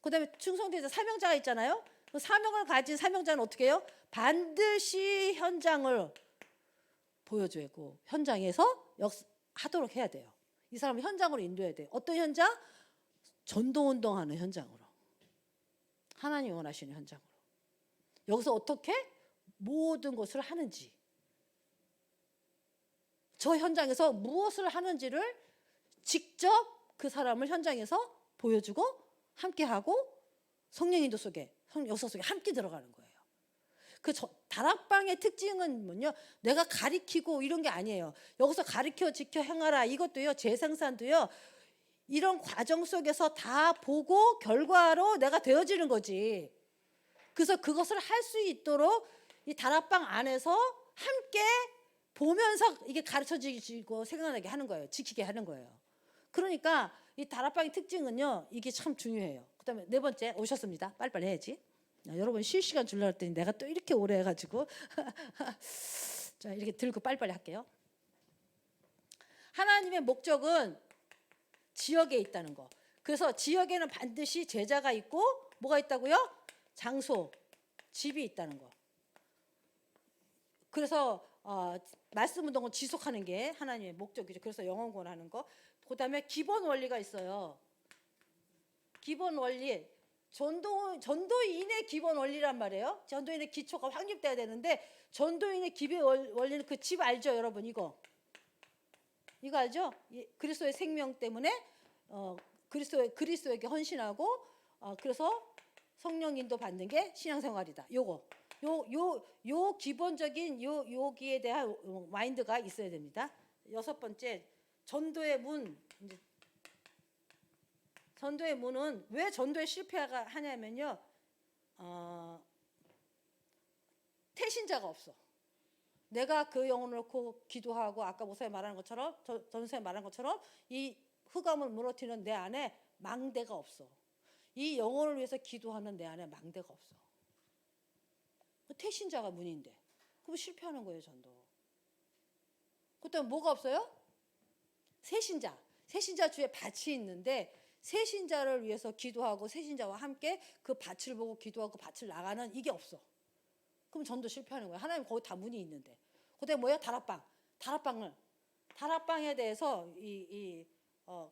그다음에 충성된 사명자가 있잖아요. 그 사명을 가진 사명자는 어떻게 해요? 반드시 현장을 보여주고 현장에서 하도록 해야 돼요. 이 사람을 현장으로 인도해야 돼요. 어떤 현장? 전도운동하는 현장으로. 하나님 원하시는 현장으로. 여기서 어떻게 모든 것을 하는지 저 현장에서 무엇을 하는지를 직접 그 사람을 현장에서 보여주고 함께하고 성령 인도 속에 역사 속에 함께 들어가는 거예요. 그 다락방의 특징은 뭐냐? 내가 가리키고 이런 게 아니에요. 여기서 가리켜 지켜 행하라 이것도요 재생산도요 이런 과정 속에서 다 보고 결과로 내가 되어지는 거지. 그래서 그것을 할 수 있도록 이 다락방 안에서 함께 보면서 이게 가르쳐지고 생각나게 하는 거예요. 지키게 하는 거예요. 그러니까 이 다락방의 특징은요. 이게 참 중요해요. 그다음에 4번째 오셨습니다. 빨리빨리 해야지. 여러분 실시간 주려고 했더니 내가 또 이렇게 오래 해가지고 자 이렇게 들고 빨리빨리 할게요. 하나님의 목적은 지역에 있다는 거. 그래서 지역에는 반드시 제자가 있고 뭐가 있다고요? 장소, 집이 있다는 거. 그래서 말씀 운동을 지속하는 게 하나님의 목적이죠. 그래서 영혼 구원하는 거. 그다음에 기본 원리가 있어요. 기본 원리. 전도인의 기본 원리란 말이에요. 전도인의 기초가 확립돼야 되는데 전도인의 기본 원리는 그 집 알죠, 여러분? 이거 알죠? 그리스도의 생명 때문에 그리스도에게 헌신하고 그래서 성령 인도 받는 게 신앙생활이다. 요 기본적인 여기에 대한 마인드가 있어야 됩니다. 6번째 전도의 문. 전도의 문은 왜 전도에 실패하냐면요. 태신자가 없어. 내가 그 영혼을 놓고 기도하고 아까 목사님 말하는 것처럼 전선생님 말한 것처럼 이 흑암을 무너뜨리는 내 안에 망대가 없어. 이 영혼을 위해서 기도하는 내 안에 망대가 없어. 태신자가 문인데 그럼 실패하는 거예요 전도. 그다음 뭐가 없어요? 새신자 주에 밭이 있는데 새신자를 위해서 기도하고 새신자와 함께 그 밭을 보고 기도하고 밭을 나가는 이게 없어. 그럼 전도 실패하는 거야. 하나님 거기 다 문이 있는데. 그다음에 뭐야? 다락방에 대해서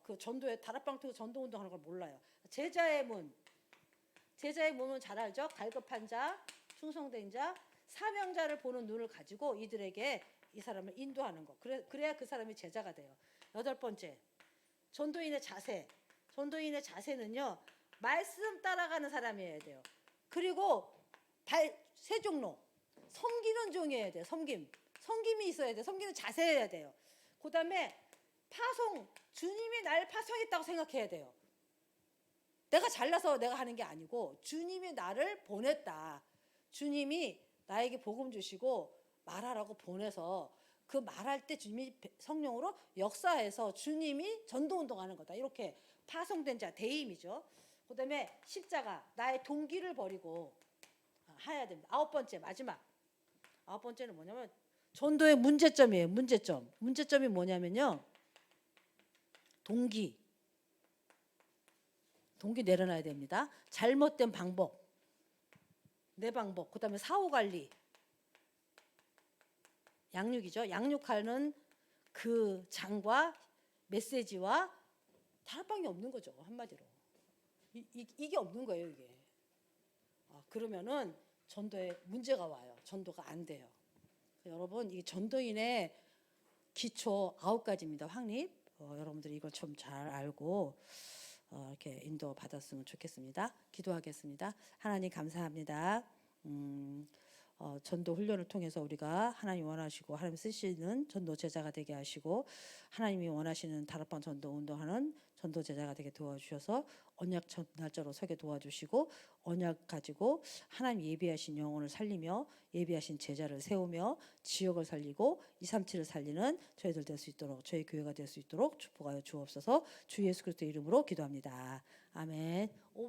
그 전도에 다락방 통해서 전도 운동하는 걸 몰라요. 제자의 문은 잘 알죠? 갈급한 자, 충성된 자, 사명자를 보는 눈을 가지고 이들에게 이 사람을 인도하는 거. 그래야 그 사람이 제자가 돼요. 8번째, 전도인의 자세. 전도인의 자세는요, 말씀 따라가는 사람이어야 돼요. 그리고 세종로, 섬기는 종이어야 돼요. 섬김이 있어야 돼요. 섬기는 자세여야 돼요. 그 다음에 주님이 날 파송했다고 생각해야 돼요. 내가 잘나서 내가 하는 게 아니고 주님이 나를 보냈다. 주님이 나에게 복음 주시고 말하라고 보내서 그 말할 때 주님이 성령으로 역사해서 주님이 전도운동하는 거다. 이렇게 파송된 자, 대임이죠. 그 다음에 십자가, 나의 동기를 버리고 해야 됩니다. 9번째, 마지막. 9번째는 뭐냐면 전도의 문제점이에요. 문제점이 뭐냐면요, 동기 내려놔야 됩니다. 잘못된 방법, 내 방법, 그 다음에 사후관리, 양육이죠. 양육하는 그 장과 메시지와 다락방이 없는 거죠. 한마디로 이게 없는 거예요. 이게 그러면은 전도에 문제가 와요. 전도가 안 돼요. 여러분, 이 전도인의 기초 9가지입니다. 확립. 여러분들이 이걸 좀 잘 알고 이렇게 인도 받았으면 좋겠습니다. 기도하겠습니다. 하나님 감사합니다. 전도 훈련을 통해서 우리가 하나님 원하시고 하나님 쓰시는 전도 제자가 되게 하시고 하나님이 원하시는 다락방 전도 운동하는 전도 제자가 되게 도와주셔서 언약 날짜로 서게 도와주시고 언약 가지고 하나님 예비하신 영혼을 살리며 예비하신 제자를 세우며 지역을 살리고 237을 살리는 저희들 될 수 있도록 저희 교회가 될 수 있도록 축복하여 주옵소서. 주 예수 그리스도의 이름으로 기도합니다. 아멘.